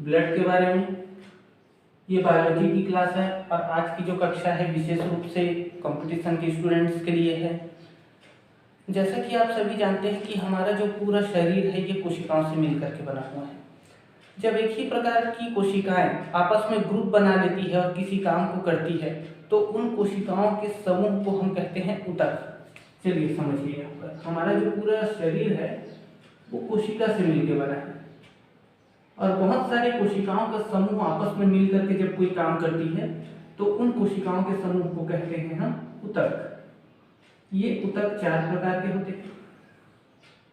Blood के बारे में। ये बायोलॉजी की क्लास है और आज की जो कक्षा है विशेष रूप से कंपटीशन के स्टूडेंट्स के लिए है। जैसा कि आप सभी जानते हैं कि हमारा जो पूरा शरीर है ये कोशिकाओं से मिलकर के बना हुआ है। जब एक ही प्रकार की कोशिकाएं आपस में ग्रुप बना लेती है और किसी काम को करती है तो उन कोशिकाओं के समूह को हम कहते हैं ऊतक। चलिए समझिए, यहाँ पर हमारा जो पूरा शरीर है वो कोशिका से मिलकर बना है और बहुत सारी कोशिकाओं का समूह आपस में मिलकर के जब कोई काम करती है तो उन कोशिकाओं के समूह को कहते हैं हम ऊतक। ये ऊतक 4 प्रकार के होते हैं,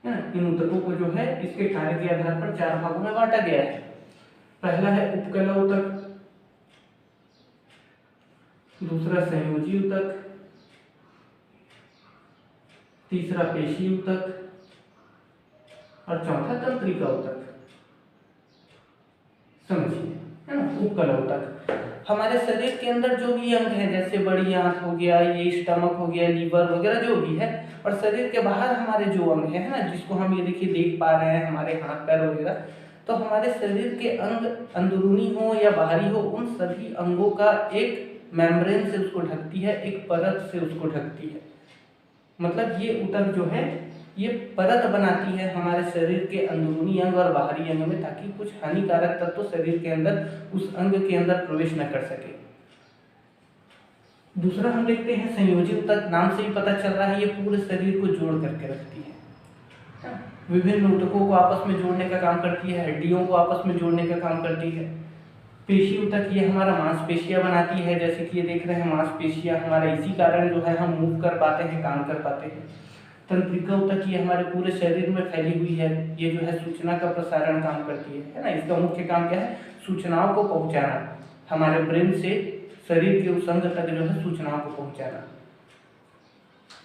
है ना। इन ऊतकों को जो है इसके कार्य के आधार पर 4 भागों में बांटा गया है। पहला है उपकला ऊतक, दूसरा संयोजी ऊतक, तीसरा पेशी ऊतक और चौथा तंत्रिका ऊतक। समझिए, है ना। उपकला ऊतक हमारे शरीर के अंदर जो भी अंग है, जैसे बड़ी आंत हो गया, ये स्टमक हो गया, लीवर वगैरह जो भी है, और शरीर के बाहर हमारे जो अंग है ना, जिसको हम ये देखिए देख पा रहे हैं, हमारे हाथ पैर वगैरह, तो हमारे शरीर के अंग अंदरूनी हो या बाहरी हो, उन सभी अंगों का एक मेम्ब्रेन से उसको ढकती है, एक परत से उसको ढकती है। मतलब ये ऊतक जो है ये परत बनाती है हमारे शरीर के अंदरूनी अंग और बाहरी अंग में, ताकि कुछ हानिकारक तत्व शरीर के अंदर उस अंग के अंदर प्रवेश न कर सके। दूसरा हम देखते हैं संयोजी ऊतक। नाम से ही पता चल रहा है ये पूरे शरीर को जोड़ करके रखती है। विभिन्न ऊतकों को आपस में जोड़ने का काम करती है, हड्डियों को आपस में जोड़ने का काम करती है। पेशी ऊतक ये हमारा मांसपेशियां बनाती है, जैसे कि ये देख रहे हैं मांसपेशियां हमारा इसी कारण जो है हम मूव कर पाते हैं, काम कर पाते हैं। तंत्रिका ऊतक ये हमारे पूरे शरीर में फैली हुई है, ये जो है सूचना का प्रसारण काम करती है ना। इसका मुख्य काम क्या है? सूचनाओं को पहुंचाना, हमारे ब्रेन से शरीर के उस अंग तक जो है सूचनाओं को पहुंचाना।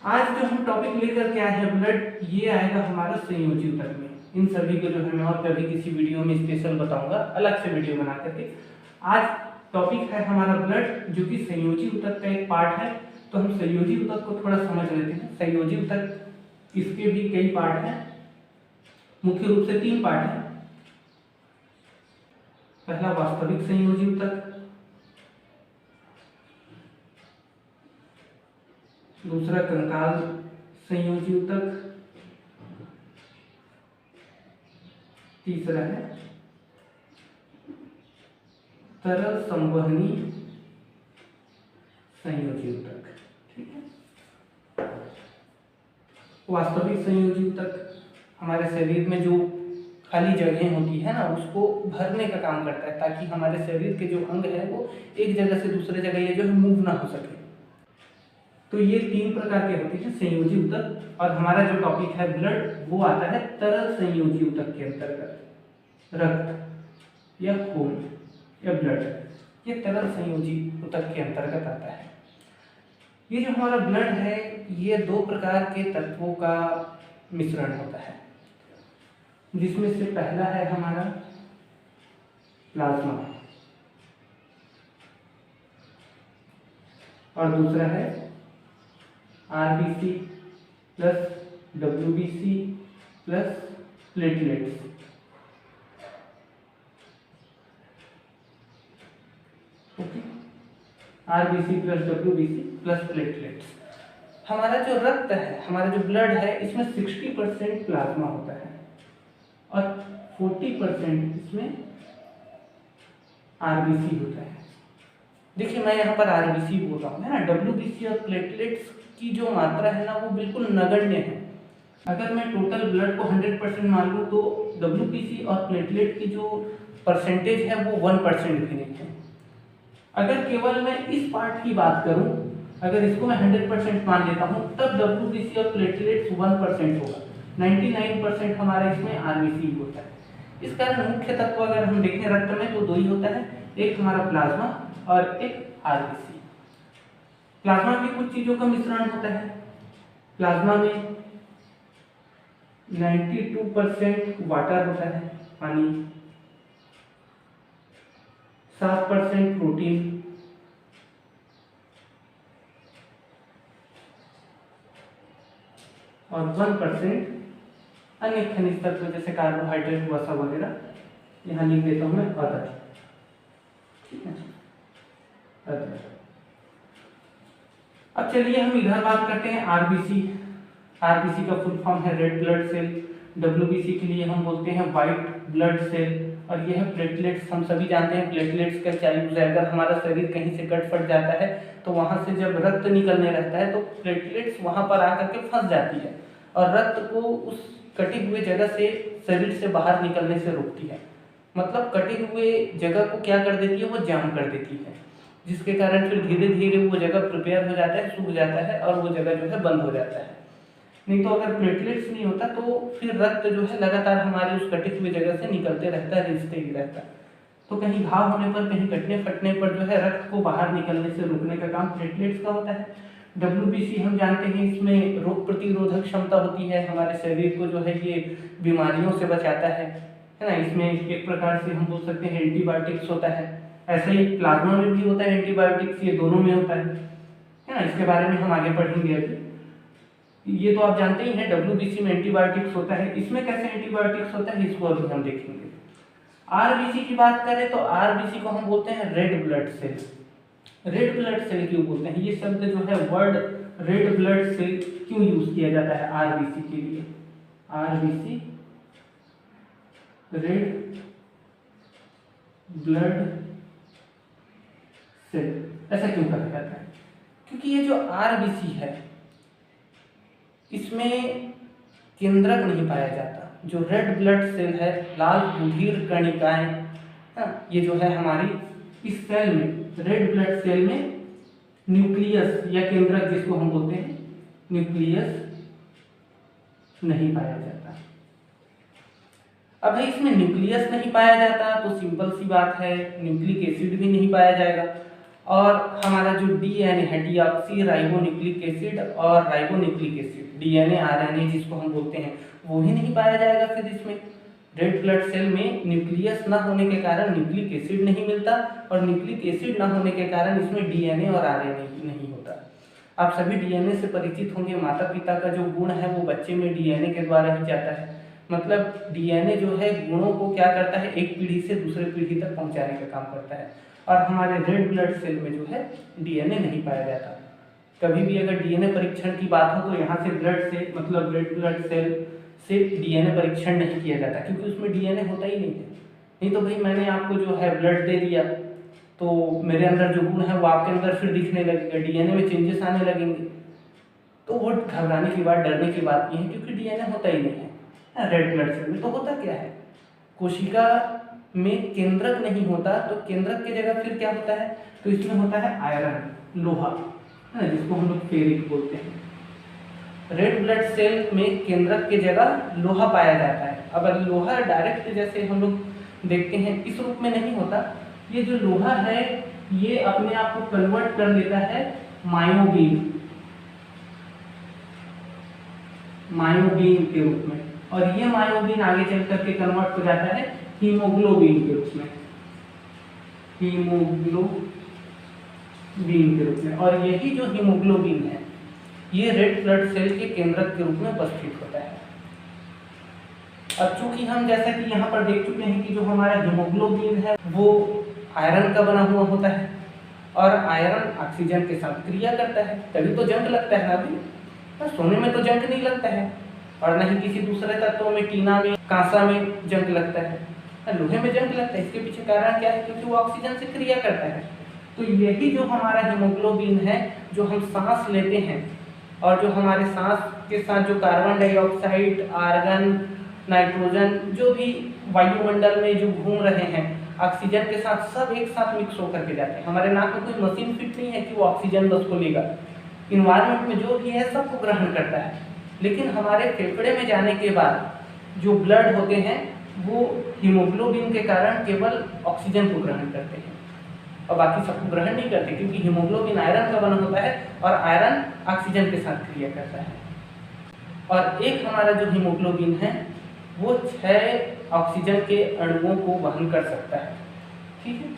आज जो हम टॉपिक लेकर के आए हैं ब्लड, ये आएगा हमारा संयोजी ऊतक में। इन सभी को जो है मैं और कभी किसी वीडियो में स्पेशल बताऊंगा, अलग से वीडियो बना करके। आज टॉपिक है हमारा ब्लड, जो कि संयोजी ऊतक का एक पार्ट है। तो हम संयोजी ऊतक को थोड़ा समझ लेते हैं। संयोजी ऊतक इसके भी कई पार्ट हैं, मुख्य रूप से 3 पार्ट हैं। पहला वास्तविक संयोजी ऊतक, दूसरा कंकाल संयोजी ऊतक, तीसरा है तरल संवहनी संयोजी ऊतक। ठीक है। वास्तविक संयोजी ऊतक हमारे शरीर में जो खाली जगह होती है ना, उसको भरने का काम करता है, ताकि हमारे शरीर के जो अंग है वो एक जगह से दूसरे जगह ये जो है मूव ना हो सके। तो ये 3 प्रकार के होते हैं संयोजी ऊतक। और हमारा जो टॉपिक है ब्लड, वो आता है तरल संयोजी ऊतक के अंतर्गत। रक्त या खून या ब्लड, ये तरल संयोजी ऊतक के अंतर्गत आता है। ये जो हमारा ब्लड है, ये 2 प्रकार के तत्वों का मिश्रण होता है, जिसमें से पहला है हमारा प्लाज्मा और दूसरा है RBC plus WBC plus platelets. Okay, RBC plus WBC plus platelets. हमारा जो रक्त है, हमारा जो ब्लड है, इसमें 60% प्लाज्मा होता है और 40% इसमें आरबीसी होता है। देखिए मैं यहाँ पर आरबीसी बोल रहा हूँ, है ना। डब्ल्यूबीसी और प्लेटलेट्स की जो मात्रा है ना, वो बिल्कुल नगण्य है। अगर मैं टोटल ब्लड को 100% मान लूँ तो डब्ल्यूबीसी और प्लेटलेट की जो परसेंटेज है वो 1% भी नहीं है। अगर केवल मैं इस पार्ट की बात करूँ, अगर इसको मैं 100% मान लेता हूँ, तब डब्ल्यूबीसी और प्लेटलेट्स 1% होगा। 99% हमारे इसमें आरबीसी होता है। इस कारण मुख्य तत्व अगर हम देखें रक्त में तो 2 ही होता है, एक हमारा प्लाज्मा और एक आरबीसी। प्लाज्मा में कुछ चीजों का मिश्रण होता है। प्लाज्मा में 92% वाटर होता है, पानी, 7% प्रोटीन और 1% अन्य खनिज तत्व जैसे कार्बोहाइड्रेट, वसा वगैरह यहाँ लिख देता हूँ मैं अदर, ठीक है, अदर। अब चलिए हम इधर बात करते हैं आरबीसी। आरबीसी का फुल फॉर्म है रेड ब्लड सेल। डब्ल्यूबीसी के लिए हम बोलते हैं व्हाइट ब्लड सेल। और यह है प्लेटलेट्स। हम सभी जानते हैं प्लेटलेट्स का क्या यूज है। अगर हमारा शरीर कहीं से कट फट जाता है तो वहां से जब रक्त निकलने लगता है तो प्लेटलेट्स वहां पर आकर के फंस जाती है और रक्त को उस कटे हुए जगह से शरीर से बाहर निकलने से रोकती है। मतलब कटे हुए जगह को क्या कर देती है, वो जाम कर देती है, जिसके कारण फिर धीरे धीरे वो जगह प्रिपेयर हो जाता है, सूख जाता है और वो जगह जो है बंद हो जाता है। नहीं तो अगर प्लेटलेट्स नहीं होता तो फिर रक्त जो है लगातार हमारे उस कटे हुए जगह से निकलते रहता है, रिसते ही रहता है। तो कहीं घाव होने पर, कहीं कटने फटने पर जो है रक्त को बाहर निकलने से रोकने का काम प्लेटलेट्स का होता है। डब्ल्यूबीसी हम जानते हैं इसमें रोग प्रतिरोधक क्षमता होती है, हमारे शरीर को जो है ये बीमारियों से बचाता है ना। इसमें एक प्रकार से हम बोल सकते हैं एंटीबायोटिक्स होता है। ऐसे ही प्लाज्मा में भी होता है एंटीबायोटिक्स, ये दोनों में होता है ना। इसके बारे में हम आगे पढ़ेंगे अभी। ये तो आप जानते ही हैं डब्ल्यूबीसी में एंटीबायोटिक्स होता है। इसमें कैसे एंटीबायोटिक्स होता है इसको अभी हम देखेंगे। आरबीसी की बात करें तो आरबीसी को हम बोलते हैं red blood cell. Red blood cell क्यों बोलते हैं, ये शब्द जो है वर्ड रेड ब्लड सेल क्यों यूज किया जाता है आरबीसी के लिए। आरबीसी रेड ब्लड सेल ऐसा क्यों कहा जाता है, क्योंकि ये जो आरबीसी है इसमें केंद्रक नहीं पाया जाता। जो रेड ब्लड सेल है, लाल रुधिर कणिकाएं, ये जो है हमारी इस सेल में, रेड ब्लड सेल में न्यूक्लियस या केंद्रक जिसको हम बोलते हैं, न्यूक्लियस नहीं पाया जाता। अब इसमें न्यूक्लियस नहीं पाया जाता तो सिंपल सी बात है न्यूक्लिक एसिड भी नहीं पाया जाएगा। और हमारा जो डीएनए है, डीऑक्सी राइबोन्यूक्लिक एसिड और राइबोन्यूक्लिक एसिड, डीएनए आरएनए जिसको हम बोलते हैं, वो ही नहीं पाया जाएगा। फिर इसमें रेड ब्लड सेल में न्यूक्लियस ना होने के कारण न्यूक्लिक एसिड नहीं मिलता और न्यूक्लिक एसिड ना होने के कारण इसमें डीएनए और आरएनए नहीं होता। आप सभी डीएनए से परिचित होंगे। माता पिता का जो गुण है वो बच्चे में डीएनए के द्वारा ही जाता है। मतलब डीएनए जो है गुणों को क्या करता है, एक पीढ़ी से दूसरे पीढ़ी तक पहुंचाने का काम करता है। और हमारे रेड ब्लड सेल में जो है डीएनए नहीं पाया जाता। कभी भी अगर डीएनए परीक्षण की बात हो तो यहाँ से ब्लड से, मतलब रेड ब्लड सेल से डीएनए परीक्षण नहीं किया जाता, क्योंकि उसमें डीएनए होता ही नहीं है। नहीं तो भाई मैंने आपको जो है ब्लड दे दिया तो मेरे अंदर जो गुण है वो आपके अंदर फिर दिखने लगेगा, डीएनए में चेंजेस आने लगेंगे। तो वो घबराने की बात, डरने की बात नहीं है, क्योंकि डीएनए होता ही नहीं है रेड ब्लड सेल में। तो होता क्या है, कोशिका में केंद्रक नहीं होता, तो केंद्रक की जगह फिर क्या होता है, तो इसमें होता है आयरन, लोहा, है ना, जिसको हम लोग फेरिक बोलते हैं। रेड ब्लड सेल में केंद्रक की जगह लोहा पाया जाता है। अब लोहा डायरेक्ट जैसे हम लोग देखते हैं इस रूप में नहीं होता। ये जो लोहा है ये अपने आप को कन्वर्ट कर लेता है मायोबीन, मायोबीन के रूप में, और ये मायोबीन आगे चल करके कन्वर्ट हो जाता है हीमोग्लोबिन के रूप में, हीमोग्लोबिन के रूप में। और यही जो हीमोग्लोबिन है ये रेड ब्लड सेल के केंद्रक के रूप में उपस्थित होता है। अब चूंकि हम जैसा कि यहाँ पर देख चुके हैं कि जो हमारा हीमोग्लोबिन है वो आयरन का बना हुआ होता है और आयरन ऑक्सीजन के साथ क्रिया करता है, तभी तो जंग लगता है ना। अभी सोने में तो जंग नहीं लगता है और न ही किसी दूसरे तत्वों में, टीना में, कांसा में जंग लगता है, लोहे में जंग लगता है। इसके पीछे कारण क्या है, क्योंकि वो ऑक्सीजन से क्रिया करता है। तो यही जो हमारा हीमोग्लोबिन है, जो हम सांस लेते हैं और जो हमारे सांस के साथ जो कार्बन डाइऑक्साइड, आर्गन, नाइट्रोजन, जो भी वायुमंडल में जो घूम रहे हैं ऑक्सीजन के साथ, सब एक साथ मिक्स होकर के जाते हैं। हमारे नाक में कोई मशीन फिट नहीं है कि वो ऑक्सीजन बस को लेगा, इन्वायरमेंट में जो भी है सबको ग्रहण करता है। लेकिन हमारे फेफड़े में जाने के बाद जो ब्लड होते हैं वो हीमोग्लोबिन के कारण केवल ऑक्सीजन को ग्रहण करते हैं और बाकी सबको ग्रहण नहीं करते, क्योंकि हीमोग्लोबिन आयरन का बना होता है और आयरन ऑक्सीजन के साथ क्रिया करता है। और एक हमारा जो हीमोग्लोबिन है वो 6 ऑक्सीजन के अणुओं को वहन कर सकता है। ठीक है,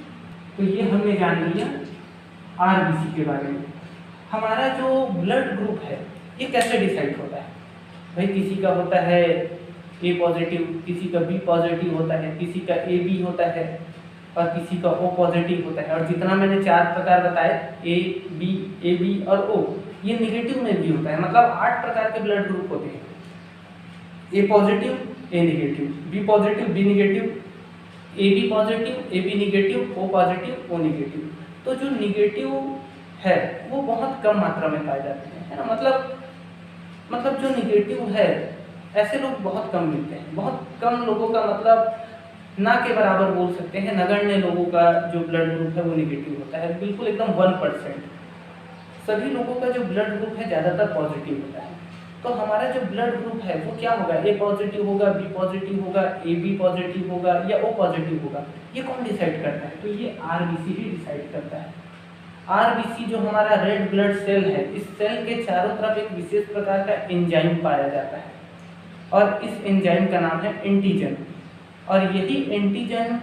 तो ये हमने जान लिया आरबीसी के बारे में। हमारा जो ब्लड ग्रुप है ये कैसे डिसाइड होता है भाई, किसी का होता है ए पॉजिटिव, किसी का बी पॉजिटिव होता है, किसी का ए बी होता है और किसी का ओ पॉजिटिव होता है। और जितना मैंने 4 प्रकार बताए ए बी और ओ, ये निगेटिव में भी होता है। मतलब 8 प्रकार के ब्लड ग्रुप होते हैं, A positive, A negative, B positive, B negative, A B positive, A B negative, O positive, O negative. तो जो नेगेटिव है वो बहुत कम मात्रा में पाए जाते हैं, है ना। मतलब जो नेगेटिव है ऐसे लोग बहुत कम मिलते हैं, बहुत कम लोगों का, मतलब ना के बराबर बोल सकते हैं, नगण्य लोगों का जो ब्लड ग्रुप है वो नेगेटिव होता है, बिल्कुल एकदम 1%। सभी लोगों का जो ब्लड ग्रुप है ज़्यादातर पॉजिटिव होता है। तो हमारा जो ब्लड ग्रुप है वो क्या होगा, ए पॉजिटिव होगा, बी पॉजिटिव होगा, ए बी पॉजिटिव होगा या ओ पॉजिटिव होगा, ये कौन डिसाइड करता है? तो ये आरबीसी ही डिसाइड करता है। आरबीसी जो हमारा रेड ब्लड सेल है, इस सेल के चारों तरफ एक विशेष प्रकार का एंजाइम पाया जाता है और इस एंजाइम का नाम है एंटीजन। और यही एंटीजन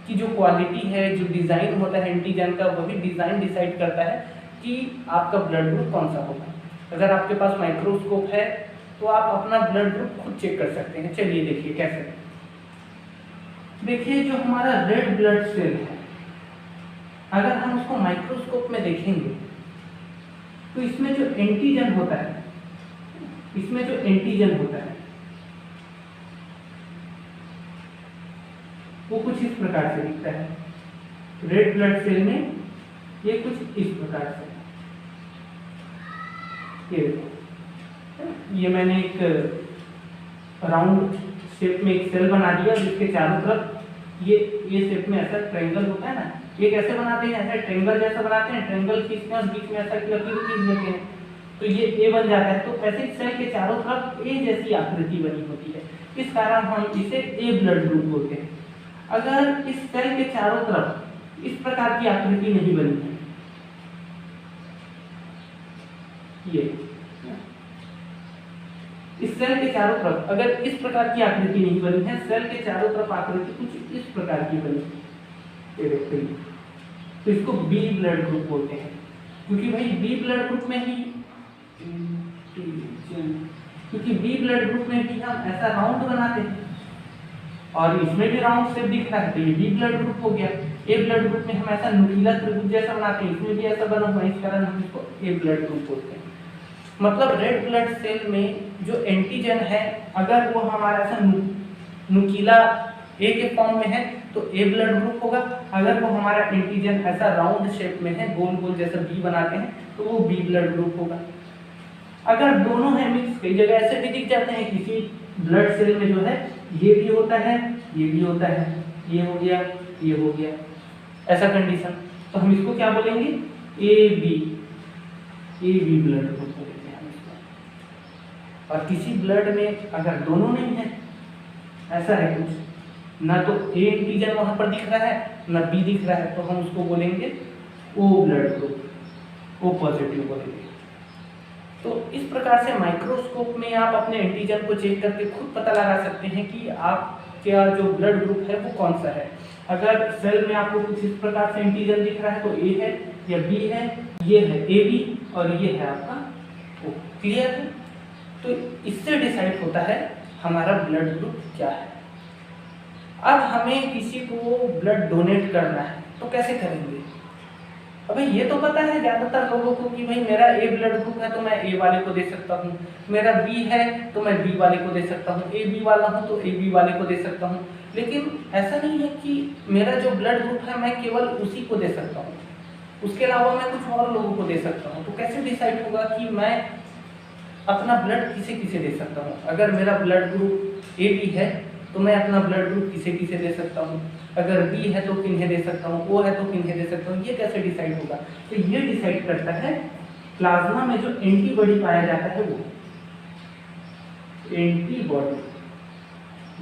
की जो क्वालिटी है, जो डिज़ाइन होता है एंटीजन का, वही डिज़ाइन डिसाइड करता है कि आपका ब्लड ग्रुप कौन सा होगा। अगर आपके पास माइक्रोस्कोप है तो आप अपना ब्लड ग्रुप खुद चेक कर सकते हैं। चलिए देखिए कैसे। देखिए जो हमारा रेड ब्लड सेल है, अगर हम उसको माइक्रोस्कोप में देखेंगे तो इसमें जो एंटीजन होता है, वो कुछ इस प्रकार से दिखता है। रेड ब्लड सेल में ये कुछ इस प्रकार से, ये मैंने एक राउंड शेप में एक सेल बना दिया जिसके चारों तरफ ये शेप में ऐसा ट्रायंगल होता है ना, ये कैसे बनाते हैं, ऐसा ट्रायंगल जैसा बनाते हैं, ट्रायंगल खींचते हैं और बीच में ऐसा लकीर खींच देते हैं तो ये ए बन जाता है। तो ऐसे सेल के चारों तरफ ए जैसी आकृति बनी होती है, इस कारण हम इसे ए ब्लड ग्रुप बोलते हैं। अगर इस सेल के चारों तरफ इस प्रकार की आकृति नहीं बनी है, ये इस सेल के चारों तरफ अगर इस प्रकार की आकृति नहीं बनी है, सेल के चारों तरफ आकृति कुछ इस प्रकार की बनी है, ये देखते हैं, तो इसको बी ब्लड ग्रुप बोलते हैं। क्योंकि भाई बी ब्लड ग्रुप में ही हम ऐसा राउंड बनाते हैं और इसमें भी राउंड शेप दिख रहा है, तो ये बी ब्लड ग्रुप हो गया। ए ब्लड ग्रुप में हम ऐसा नुकीला त्रिभुज जैसा बनाते हैं, इसमें भी ऐसा बना हुआ है, इस कारण हम इसको ए ब्लड ग्रुप बोलते हैं। मतलब रेड ब्लड सेल में जो एंटीजन है, अगर वो हमारा ऐसा नुकीला ए के फॉर्म में है तो ए ब्लड ग्रुप होगा। अगर वो हमारा एंटीजन ऐसा राउंड शेप में है, गोल गोल जैसा बी बनाते हैं, तो वो बी ब्लड ग्रुप होगा। अगर दोनों है मिक्स, कई जगह ऐसे भी दिख जाते हैं, किसी ब्लड सेल में जो है ये भी होता है, ये भी होता है, ये हो गया, ये हो गया, ऐसा कंडीशन, तो हम इसको क्या बोलेंगे, ए बी ब्लड ग्रुप बोलेंगे हम इसको। और किसी ब्लड में अगर दोनों नहीं है, ऐसा है कुछ, ना तो ए एंटीजन वहां पर दिख रहा है ना बी दिख रहा है, तो हम उसको बोलेंगे O blood group, O positive बोलेंगे। तो इस प्रकार से माइक्रोस्कोप में आप अपने एंटीजन को चेक करके खुद पता लगा सकते हैं कि आपका जो ब्लड ग्रुप है वो कौन सा है। अगर सेल में आपको कुछ इस प्रकार से एंटीजन दिख रहा है तो ए है या बी है, ये है ए बी और ये है आपका ओ। क्लियर है? तो इससे डिसाइड होता है हमारा ब्लड ग्रुप क्या है। अब हमें किसी को ब्लड डोनेट करना है तो कैसे करेंगे? अबे ये तो पता है ज़्यादातर लोगों को कि भाई मेरा ए ब्लड ग्रुप है तो मैं ए वाले को दे सकता हूँ, मेरा बी है तो मैं बी वाले को दे सकता हूँ, ए बी वाला हूँ तो ए बी वाले को दे सकता हूँ। लेकिन ऐसा नहीं है कि मेरा जो ब्लड ग्रुप है मैं केवल उसी को दे सकता हूँ, उसके अलावा मैं कुछ और लोगों को दे सकता हूँ। तो कैसे डिसाइड होगा कि मैं अपना ब्लड किसे किसे दे सकता हूँ? अगर मेरा ब्लड ग्रुप ए बी है तो मैं अपना ब्लड ग्रुप किसे किसे दे सकता हूँ, अगर बी है तो किन्हें दे सकता हूँ, ओ है तो किन्हें दे सकता हूँ, ये कैसे डिसाइड होगा? तो ये डिसाइड करता है प्लाज्मा में जो एंटीबॉडी पाया जाता है वो एंटीबॉडी।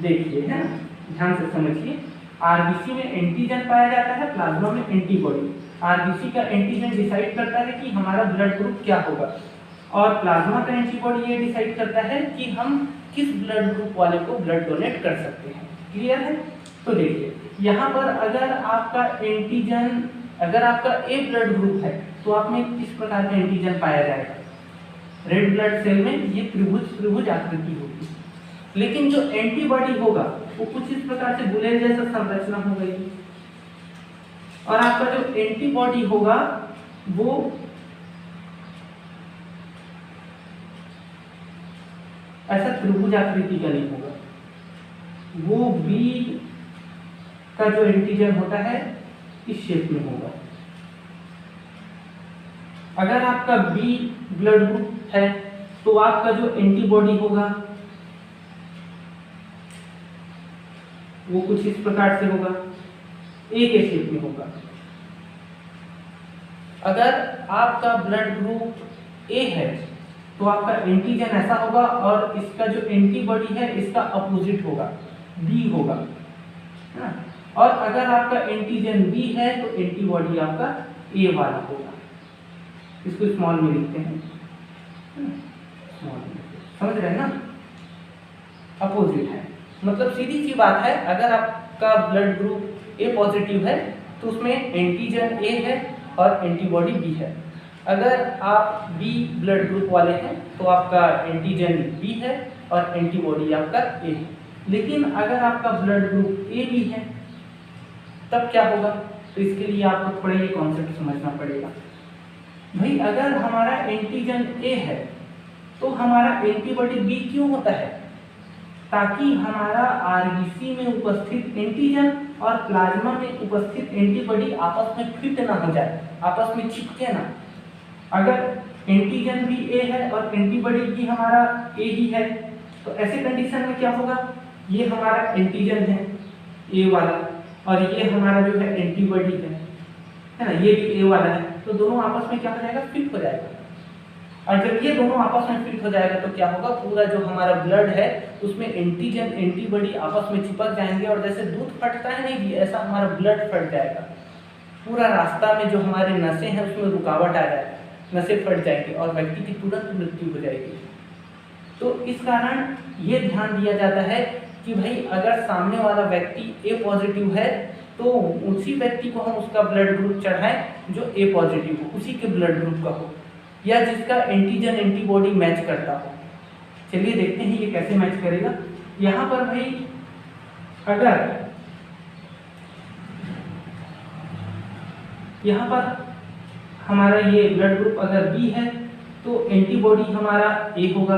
देखिए है ना, ध्यान से समझिए, आरबीसी में एंटीजन पाया जाता है, प्लाज्मा में एंटीबॉडी। आरबीसी का एंटीजन डिसाइड करता है कि हमारा ब्लड ग्रुप क्या होगा और प्लाज्मा का एंटीबॉडी ये डिसाइड करता है कि हम किस ब्लड ग्रुप वाले को ब्लड डोनेट कर सकते हैं। क्लियर है? तो देखिए यहाँ पर अगर आपका एंटीजन, अगर आपका ए ब्लड ग्रुप है तो आप में किस प्रकार का एंटीजन पाया जाएगा? रेड ब्लड सेल में ये त्रिभुज आकृति होगी, लेकिन जो एंटीबॉडी होगा वो कुछ इस प्रकार से बुलेट जैसा संरचना हो गई, और आपका जो एंटीबॉडी होगा वो ऐसा त्रिभुज आकृति का नहीं होगा, वो बी का जो एंटीजन होता है इस शेप में होगा। अगर आपका बी ब्लड ग्रुप है तो आपका जो एंटीबॉडी होगा वो कुछ इस प्रकार से होगा, ए के शेप में होगा। अगर आपका ब्लड ग्रुप ए है तो आपका एंटीजन ऐसा होगा, और इसका जो एंटीबॉडी है इसका अपोजिट होगा, बी होगा, है ना। और अगर आपका एंटीजन बी है तो एंटीबॉडी आपका ए वाला होगा। इसको स्मॉल में लिखते हैं, स्मॉल में, समझ रहे हैं ना, अपोजिट है। मतलब सीधी सी बात है, अगर आपका ब्लड ग्रुप ए पॉजिटिव है तो उसमें एंटीजन ए है और एंटीबॉडी बी है। अगर आप बी ब्लड ग्रुप वाले हैं तो आपका एंटीजन बी है और एंटीबॉडी आपका ए है। लेकिन अगर आपका ब्लड ग्रुप ए बी है तब क्या होगा, तो इसके लिए आपको थोड़ा ये कॉन्सेप्ट समझना पड़ेगा। भाई अगर हमारा एंटीजन ए है तो हमारा एंटीबॉडी बी क्यों होता है, ताकि हमारा आरबीसी में उपस्थित एंटीजन और प्लाज्मा में उपस्थित एंटीबॉडी आपस में फिट ना हो जाए, आपस में चिपके ना। अगर एंटीजन भी ए है और एंटीबॉडी भी हमारा ए ही है तो ऐसे कंडीशन में क्या होगा, ये हमारा एंटीजन है ए वाला और ये हमारा जो है एंटीबॉडी है ना, ये भी ए वाला है, तो दोनों आपस में क्या हो जाएगा, फिट हो जाएगा। और जब ये दोनों आपस में फिट हो जाएगा तो क्या होगा, पूरा जो हमारा ब्लड है उसमें एंटीजन एंटीबॉडी आपस में चिपक जाएंगे, और जैसे दूध फटता है नहीं जी, ऐसा हमारा ब्लड फट जाएगा। पूरा रास्ता में जो हमारे नसें हैं उसमें रुकावट आ जाएगा, नसें फट जाएंगी और व्यक्ति की तुरंत मृत्यु हो जाएगी। तो इस कारण ये ध्यान दिया जाता है कि भाई अगर सामने वाला व्यक्ति ए पॉजिटिव है तो उसी व्यक्ति को हम उसका ब्लड ग्रुप चढ़ाएं जो ए पॉजिटिव हो, उसी के ब्लड ग्रुप का हो, या जिसका एंटीजन एंटीबॉडी मैच करता हो। चलिए देखते हैं ये कैसे मैच करेगा। यहाँ पर भाई अगर यहाँ पर हमारा ये ब्लड ग्रुप अगर बी है तो एंटीबॉडी हमारा ए होगा,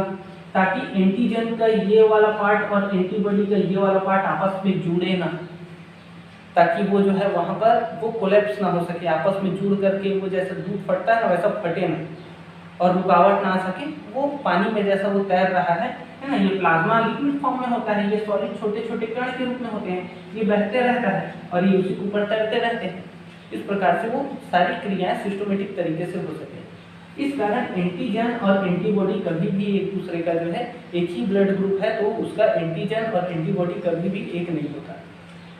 ताकि एंटीजन का ये वाला पार्ट और एंटीबॉडी का ये वाला पार्ट आपस में जुड़े ना, ताकि वो जो है वहाँ पर वो कोलैप्स ना हो सके, आपस में जुड़ करके वो जैसे दूध फटता है ना वैसा फटे ना, और रुकावट ना आ सके। वो पानी में जैसा वो तैर रहा है ना, ये प्लाज्मा लिक्विड फॉर्म में होता है, ये सॉलिड छोटे छोटे कण के रूप में होते हैं, ये बहते रहता है और ये उसी के ऊपर तैरते रहते हैं। इस प्रकार से वो सारी क्रियाएं सिस्टमेटिक तरीके से हो सके। इस कारण एंटीजन और एंटीबॉडी कभी भी एक दूसरे का जो है, एक ही ब्लड ग्रुप है तो उसका एंटीजन और एंटीबॉडी कभी भी एक नहीं होता।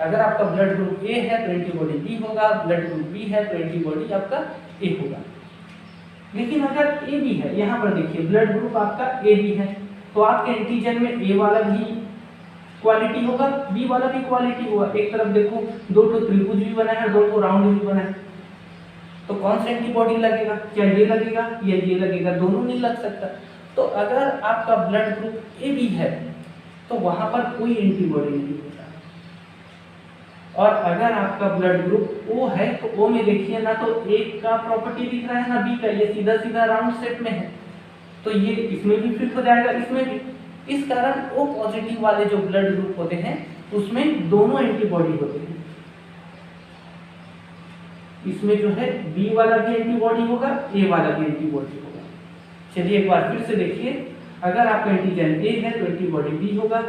अगर आपका ब्लड ग्रुप ए है तो एंटीबॉडी बी होगा, ब्लड ग्रुप बी है तो एंटीबॉडी आपका ए होगा। लेकिन अगर ए बी है, यहाँ पर देखिए ब्लड ग्रुप आपका ए बी है तो आपके एंटीजन में ए वाला भी क्वालिटी होगा, बी वाला भी क्वालिटी होगा। एक तरफ देखो दो तो त्रिभुज भी बना है, दो तो राउंड भी बना है, तो कौन सा एंटीबॉडी लगेगा, क्या ये लगेगा या ये लगेगा, दोनों नहीं लग सकता। तो अगर आपका ब्लड ग्रुप ए बी है तो वहां पर कोई एंटीबॉडी नहीं होता, और अगर आपका ब्लड ग्रुप ओ है तो ओ में देखिए ना तो एक का प्रॉपर्टी दिख रहा है ना बी का, ये सीधा सीधा राउंड शेप में है तो ये इसमें भी फिट हो जाएगा, इसमें भी। इस कारण ओ पॉजिटिव वाले जो ब्लड ग्रुप होते हैं उसमें दोनों एंटीबॉडी होते हैं। इसमें जो है बी वाला भी एंटीबॉडी होगा, ए वाला भी एंटीबॉडी होगा। चलिए एक बार फिर से देखिए, अगर आपका एंटीजन ए है तो एंटीबॉडी बी होगा,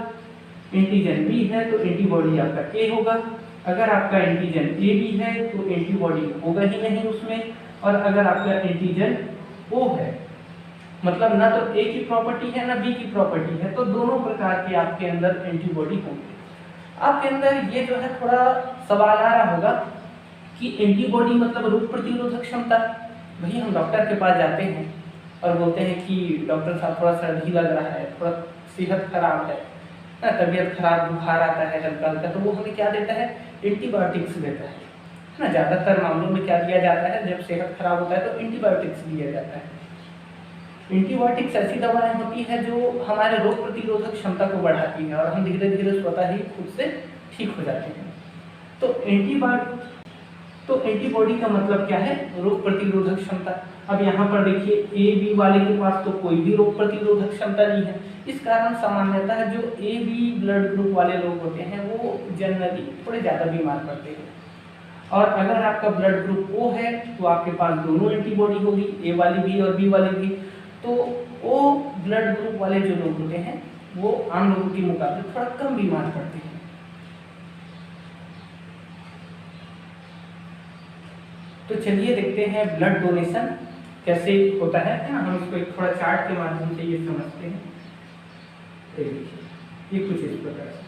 एंटीजन बी है तो एंटीबॉडी आपका ए होगा। अगर आपका एंटीजन ए बी है तो एंटीबॉडी होगा ही नहीं उसमें, और अगर आपका एंटीजन ओ है मतलब ना तो ए की प्रॉपर्टी है ना बी की प्रॉपर्टी है, तो दोनों प्रकार के आपके अंदर एंटीबॉडी होंगे। आपके अंदर ये जो है थोड़ा सवाल आ रहा होगा कि एंटीबॉडी मतलब रोग प्रतिरोधक क्षमता। वही हम डॉक्टर के पास जाते हैं और बोलते हैं कि डॉक्टर साहब थोड़ा सर्दी लग रहा है, थोड़ा सेहत खराब है ना, तबीयत खराब, बुखार आता है हल्का हल्का, तो वो हमें क्या देता है, एंटीबायोटिक्स देता है ना। ज़्यादातर मामलों में क्या दिया जाता है, जब सेहत खराब होता है तो एंटीबायोटिक्स दिया जाता है। एंटीबायोटिक्स ऐसी दवाएं होती है जो हमारे रोग प्रतिरोधक क्षमता को बढ़ाती है और हम धीरे धीरे स्वतः ही खुद से ठीक हो जाते हैं। तो एंटीबॉडी का मतलब क्या है? रोग प्रतिरोधक क्षमता। अब यहाँ पर देखिए ए बी वाले के पास तो कोई भी रोग प्रतिरोधक क्षमता नहीं है, इस कारण सामान्यतः जो ए बी ब्लड ग्रुप वाले लोग होते हैं वो जनरली थोड़े ज़्यादा बीमार पड़ते हैं। और अगर आपका ब्लड ग्रुप ओ है तो आपके पास दोनों एंटीबॉडी होगी, ए वाली भी और बी वाली भी। तो ओ ब्लड ग्रुप वाले जो लोग होते हैं वो आम लोगों के मुकाबले थोड़ा कम बीमार पड़ते हैं। तो चलिए देखते हैं ब्लड डोनेशन कैसे होता है ना। हम इसको एक थोड़ा चार्ट के माध्यम से ये समझते हैं। देखिए ये कुछ इस प्रकार से,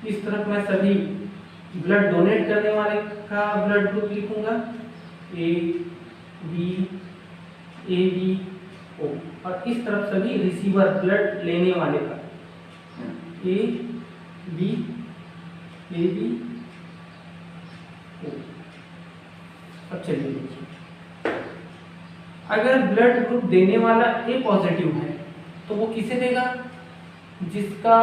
इस तरफ मैं सभी ब्लड डोनेट करने वाले का ब्लड ग्रुप लिखूंगा ए बी ओ, और इस तरफ सभी रिसीवर ब्लड लेने वाले का ए बी ओ। अब चलिए देखिए, अगर ब्लड ग्रुप देने वाला ए पॉजिटिव है तो वो किसे देगा? जिसका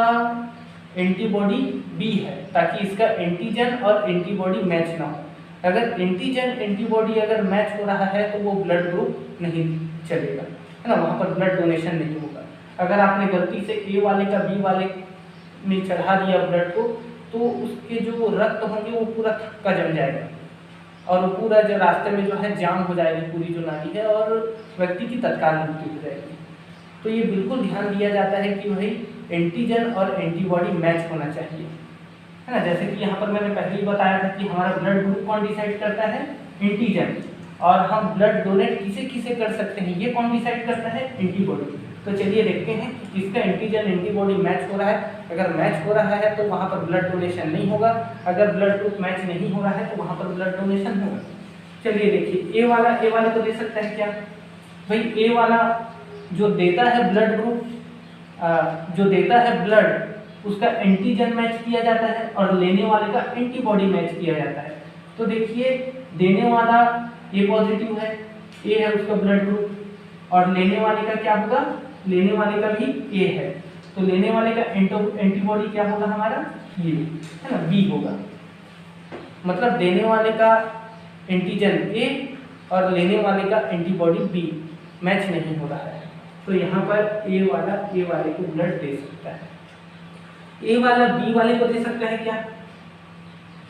एंटीबॉडी बी है, ताकि इसका एंटीजन और एंटीबॉडी मैच ना हो। अगर एंटीजन एंटीबॉडी अगर मैच हो रहा है तो वो ब्लड ग्रुप नहीं चलेगा, है ना, वहाँ पर ब्लड डोनेशन नहीं होगा। अगर आपने गलती से ए वाले का बी वाले में चढ़ा दिया ब्लड को तो उसके जो रक्त होंगे वो पूरा थक्का जम जाएगा और वो पूरा जो रास्ते में जो है जाम हो जाएगी पूरी जो नाली है और व्यक्ति की तत्काल मृत्यु हो जाएगी। तो ये बिल्कुल ध्यान दिया जाता है कि भाई एंटीजन और एंटीबॉडी मैच होना चाहिए, है ना। जैसे कि यहाँ पर मैंने पहले ही बताया था कि हमारा ब्लड ग्रुप कौन डिसाइड करता है? एंटीजन। और हम ब्लड डोनेट किसे किसे कर सकते हैं ये कौन डिसाइड करता है? एंटीबॉडी। तो चलिए देखते हैं कि किसका एंटीजन एंटीबॉडी मैच हो रहा है। अगर मैच हो रहा है तो वहाँ पर ब्लड डोनेशन नहीं होगा, अगर ब्लड ग्रुप मैच नहीं हो रहा है तो वहाँ पर ब्लड डोनेशन होगा। चलिए देखिए, ए वाले को दे सकता है क्या? भाई ए वाला जो देता है ब्लड ग्रुप, जो देता है ब्लड, उसका एंटीजन मैच किया जाता है और लेने वाले का एंटीबॉडी मैच किया जाता है। तो देखिए देने वाला ए पॉजिटिव है, ए है उसका ब्लड ग्रुप, और लेने वाले का क्या होगा? लेने वाले का भी ए है, तो लेने वाले का एंटीबॉडी क्या होगा हमारा? ये है ना, बी होगा। मतलब देने वाले का एंटीजन ए और लेने वाले का एंटीबॉडी बी मैच नहीं हो रहा है, तो यहाँ पर ए वाला ए वाले को ब्लड दे सकता है। ए वाला बी वाले को दे सकता है क्या?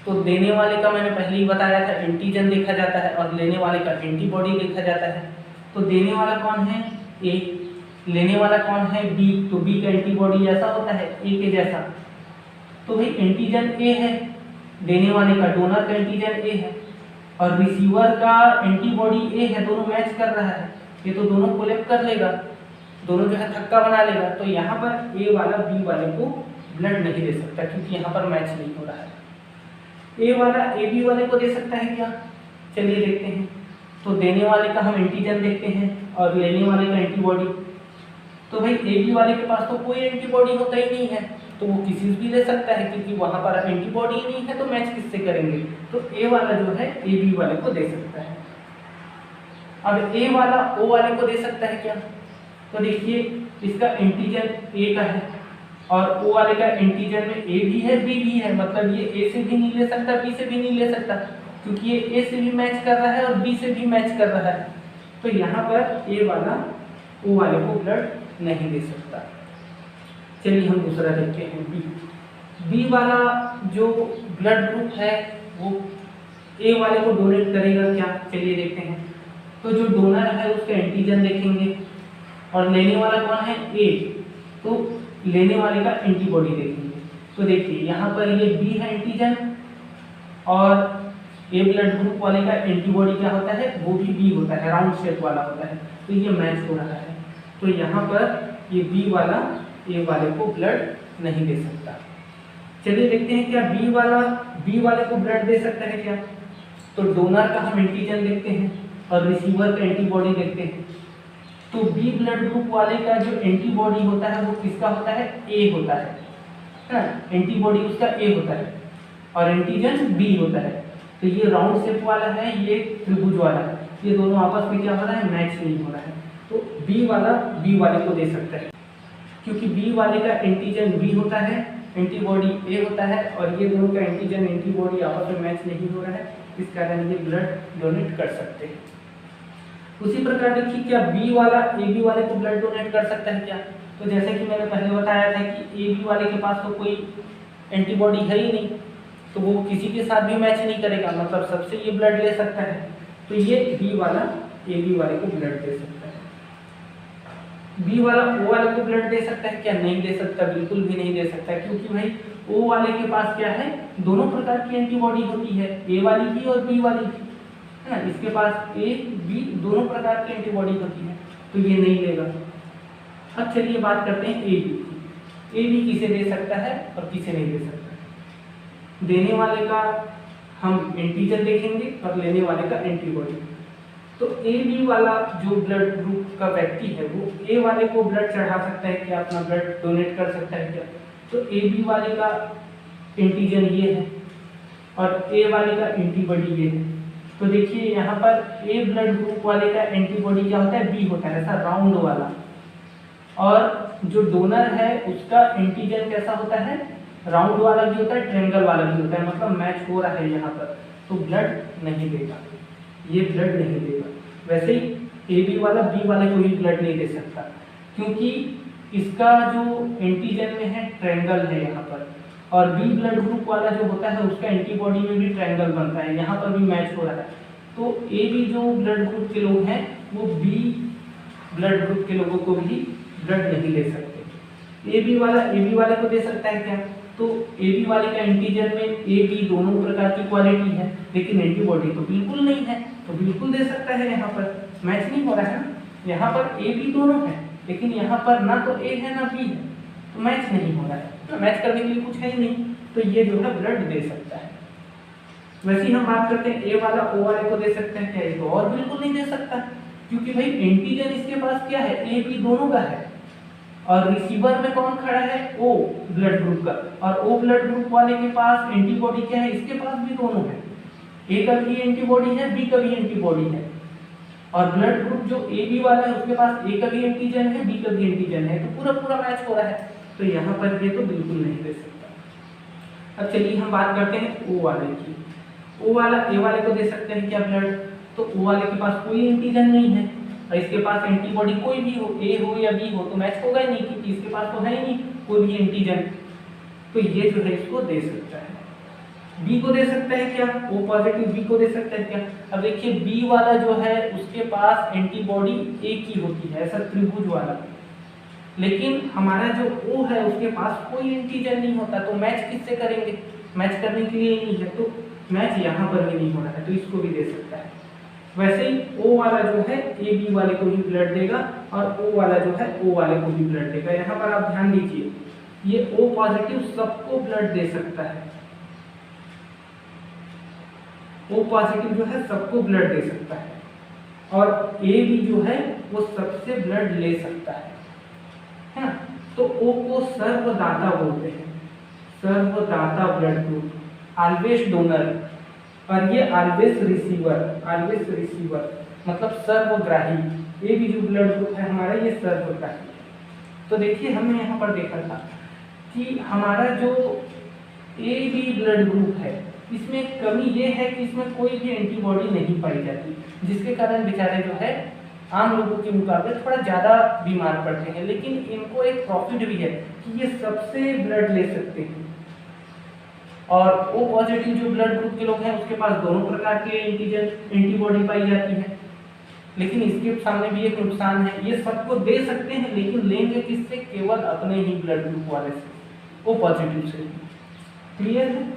तो देने वाले का मैंने पहले ही बताया था एंटीजन देखा जाता है और लेने वाले का एंटीबॉडी देखा जाता है। तो देने वाला कौन है? ए। लेने वाला कौन है? बी। तो बी का एंटीबॉडी जैसा होता है ए के जैसा, तो भाई एंटीजन ए है, देने वाले का डोनर का एंटीजन ए है और रिसीवर का एंटीबॉडी ए है, दोनों मैच कर रहा है, ये तो दोनों कोलैप्स कर लेगा, दोनों जो है थक्का बना लेगा। तो यहाँ पर ए वाला बी वाले को ब्लड नहीं दे सकता क्योंकि यहाँ पर मैच नहीं हो रहा है। ए वाला ए बी वाले को दे सकता है क्या? चलिए देखते हैं। तो देने वाले का हम एंटीजन देखते हैं और लेने वाले का एंटीबॉडी। तो भाई ए बी वाले के पास तो कोई एंटीबॉडी होता ही नहीं है, तो वो किसी से भी ले सकता है क्योंकि वहाँ पर एंटीबॉडी ही नहीं है, तो मैच किससे करेंगे? तो ए वाला जो है ए बी वाले को दे सकता है। अब ए वाला ओ वाले को दे सकता है क्या? तो देखिए इसका एंटीजन ए का है और ओ वाले का एंटीजन में ए भी है बी भी है, मतलब ये ए से भी नहीं ले सकता बी से भी नहीं ले सकता क्योंकि ये ए से भी मैच कर रहा है और बी से भी मैच कर रहा है। तो यहाँ पर ए वाला ओ वाले को ब्लड नहीं दे सकता। चलिए हम दूसरा देखते हैं, बी। बी वाला जो ब्लड ग्रुप है वो ए वाले को डोनेट करेगा क्या? चलिए देखते हैं। तो जो डोनर है उसका एंटीजन देखेंगे और लेने वाला कौन है? ए, तो लेने वाले का एंटीबॉडी देखेंगे। तो देखिए यहाँ पर ये बी है एंटीजन और ए ब्लड ग्रुप वाले का एंटीबॉडी क्या होता है? वो भी बी होता है, राउंड शेप वाला होता है, तो ये मैच हो रहा है। तो यहाँ पर ये बी वाला ए वाले को ब्लड नहीं दे सकता। चलिए देखते हैं क्या बी वाला बी वाले को ब्लड दे सकता है क्या? तो डोनर का हम एंटीजन देखते हैं और रिसीवर का एंटीबॉडी देखते हैं। तो बी ब्लड ग्रुप वाले का जो एंटीबॉडी होता है वो किसका होता है, ए होता है ना, एंटीबॉडी उसका ए होता है और एंटीजन बी होता है। तो ये राउंड शेप वाला है, ये त्रिभुज वाला है, ये दोनों आपस में क्या हो रहा है, मैच नहीं हो रहा है। तो बी वाला बी वाले को दे सकता है, क्योंकि बी वाले का एंटीजन बी होता है, एंटीबॉडी ए होता है और ये दोनों का एंटीजन एंटीबॉडी आपस में मैच नहीं हो रहा है, इस कारण ये ब्लड डोनेट कर सकते हैं। उसी प्रकार देखिए, क्या बी वाला ए बी वाले को ब्लड डोनेट कर सकता है क्या? तो जैसे कि मैंने पहले बताया था कि ए बी वाले के पास तो कोई एंटीबॉडी है ही नहीं, तो वो किसी के साथ भी मैच नहीं करेगा, मतलब सबसे ये ब्लड ले सकता है। तो ये बी वाला ए बी वाले को ब्लड दे सकता है। बी वाला ओ वाले को ब्लड दे सकता है क्या? नहीं दे सकता, बिल्कुल भी नहीं दे सकता, क्योंकि भाई ओ वाले के पास क्या है, दोनों प्रकार की एंटीबॉडी होती है, ए वाली भी और बी वाली भी, है ना। इसके पास ए बी दोनों प्रकार की एंटीबॉडी होती है, तो ये नहीं लेगा। अब चलिए बात करते हैं ए बी की। ए बी किसे दे सकता है और किसे नहीं दे सकता है। देने वाले का हम एंटीजन देखेंगे और लेने वाले का एंटीबॉडी। तो ए बी वाला जो ब्लड ग्रुप का व्यक्ति है वो ए वाले को ब्लड चढ़ा सकता है क्या, अपना ब्लड डोनेट कर सकता है क्या? तो ए बी वाले का एंटीजन ये है और ए वाले का एंटीबॉडी ये है। तो देखिए यहाँ पर ए ब्लड ग्रुप वाले का एंटीबॉडी क्या होता है, बी होता है, ऐसा राउंड वाला, और जो डोनर है उसका एंटीजन कैसा होता है, राउंड वाला भी होता है, ट्रायंगल वाला भी होता है, मतलब मैच हो रहा है यहाँ पर, तो ब्लड नहीं देगा, ये ब्लड नहीं देगा। वैसे ही ए बी वाला बी वाले को भी ब्लड नहीं दे सकता, क्योंकि इसका जो एंटीजन में है ट्रायंगल है यहाँ पर, और बी ब्लड ग्रुप वाला जो होता है उसका एंटीबॉडी में भी ट्रायंगल बनता है, यहाँ पर भी मैच हो रहा है। तो ए बी जो ब्लड ग्रुप के लोग हैं वो बी ब्लड ग्रुप के लोगों को भी ब्लड नहीं दे सकते। ए बी वाला ए बी वाले को दे सकता है क्या? तो ए बी वाले का एंटीजन में ए बी दोनों प्रकार की क्वालिटी है, लेकिन एंटीबॉडी तो बिल्कुल नहीं है, तो बिल्कुल दे सकता है। यहाँ पर मैच नहीं हो रहा है ना, यहाँ पर ए बी दोनों है, लेकिन यहाँ पर ना तो ए है ना बी है, तो मैच नहीं हो रहा है, तो मैच करने के लिए कुछ है ही नहीं, तो ये जो है ब्लड दे सकता है। वैसे ही हम बात करते हैं ए वाला ओ वाले को दे सकते हैं क्या? ये तो और बिल्कुल नहीं दे सकता, क्योंकि भाई एंटीजन इसके पास क्या है, ए बी दोनों का है, और रिसीवर में कौन खड़ा है, ओ ब्लड ग्रुप का, और ओ ब्लड ग्रुप वाले के पास एंटीबॉडी क्या है, इसके पास भी दोनों है, ए का भी एंटीबॉडी है, बी का भी एंटीबॉडी है, और ब्लड ग्रुप जो ए बी वाला है उसके पास ए का भी एंटीजन है, बी का भी एंटीजन है, तो पूरा पूरा मैच हो रहा है, तो यहाँ पर ये तो बिल्कुल नहीं दे सकता। अब चलिए हम बात करते हैं ओ वाले की। ओ वाला ए वाले को दे सकते हैं क्या ब्लड? तो ओ वाले के पास कोई एंटीजन नहीं है, और इसके पास एंटीबॉडी कोई भी हो, ए हो या बी हो, तो मैच होगा ही नहीं, क्योंकि इसके पास तो है ही नहीं कोई भी एंटीजन, तो ये जो है इसको दे सकता है। बी को दे सकता है क्या? ओ पॉजिटिव बी को दे सकता है क्या? अब देखिए बी वाला जो है उसके पास एंटीबॉडी ए की होती है, ऐसा त्रिभुज वाला, लेकिन हमारा जो ओ है उसके पास कोई एंटीजन नहीं होता, तो मैच किससे करेंगे? मैच करने के लिए नहीं है, तो मैच यहाँ पर भी नहीं हो रहा है, तो इसको भी दे सकता है। वैसे ही ओ वाला जो है ए बी वाले को भी ब्लड देगा, और ओ वाला जो है ओ वाले को भी ब्लड देगा। यहाँ पर आप ध्यान दीजिए, ये ओ पॉजिटिव सबको ब्लड दे सकता है, ओ पॉजिटिव जो है सबको ब्लड दे सकता है, और ए बी जो है वो सबसे ब्लड ले सकता है ना। तो ओ को सर्वदाता बोलते हैं, सर्वदाता ब्लड ग्रुप, ऑलवेज डोनर, और ये ऑलवेज रिसीवर, मतलब सर्वग्राही। ए बी जो ब्लड ग्रुप है हमारा ये सर्वग्राही। तो देखिए हमने यहाँ पर देखा था कि हमारा जो ए बी ब्लड ग्रुप है इसमें कमी ये है कि इसमें कोई भी एंटीबॉडी नहीं पाई जाती, जिसके कारण बेचारे जो है आम लोगों के मुकाबले थोड़ा ज़्यादा बीमार पड़ते हैं, लेकिन इनको एक प्रॉफिट भी है कि ये सबसे ब्लड ले सकते हैं। और ओ पॉजिटिव जो ब्लड ग्रुप के लोग हैं उसके पास दोनों प्रकार के एंटीबॉडी पाई जाती है, लेकिन इसके सामने भी एक नुकसान है, ये सबको दे सकते हैं लेकिन लेंगे किससे? केवल अपने ही ब्लड ग्रुप वाले से, ओ पॉजिटिव से। क्लियर है?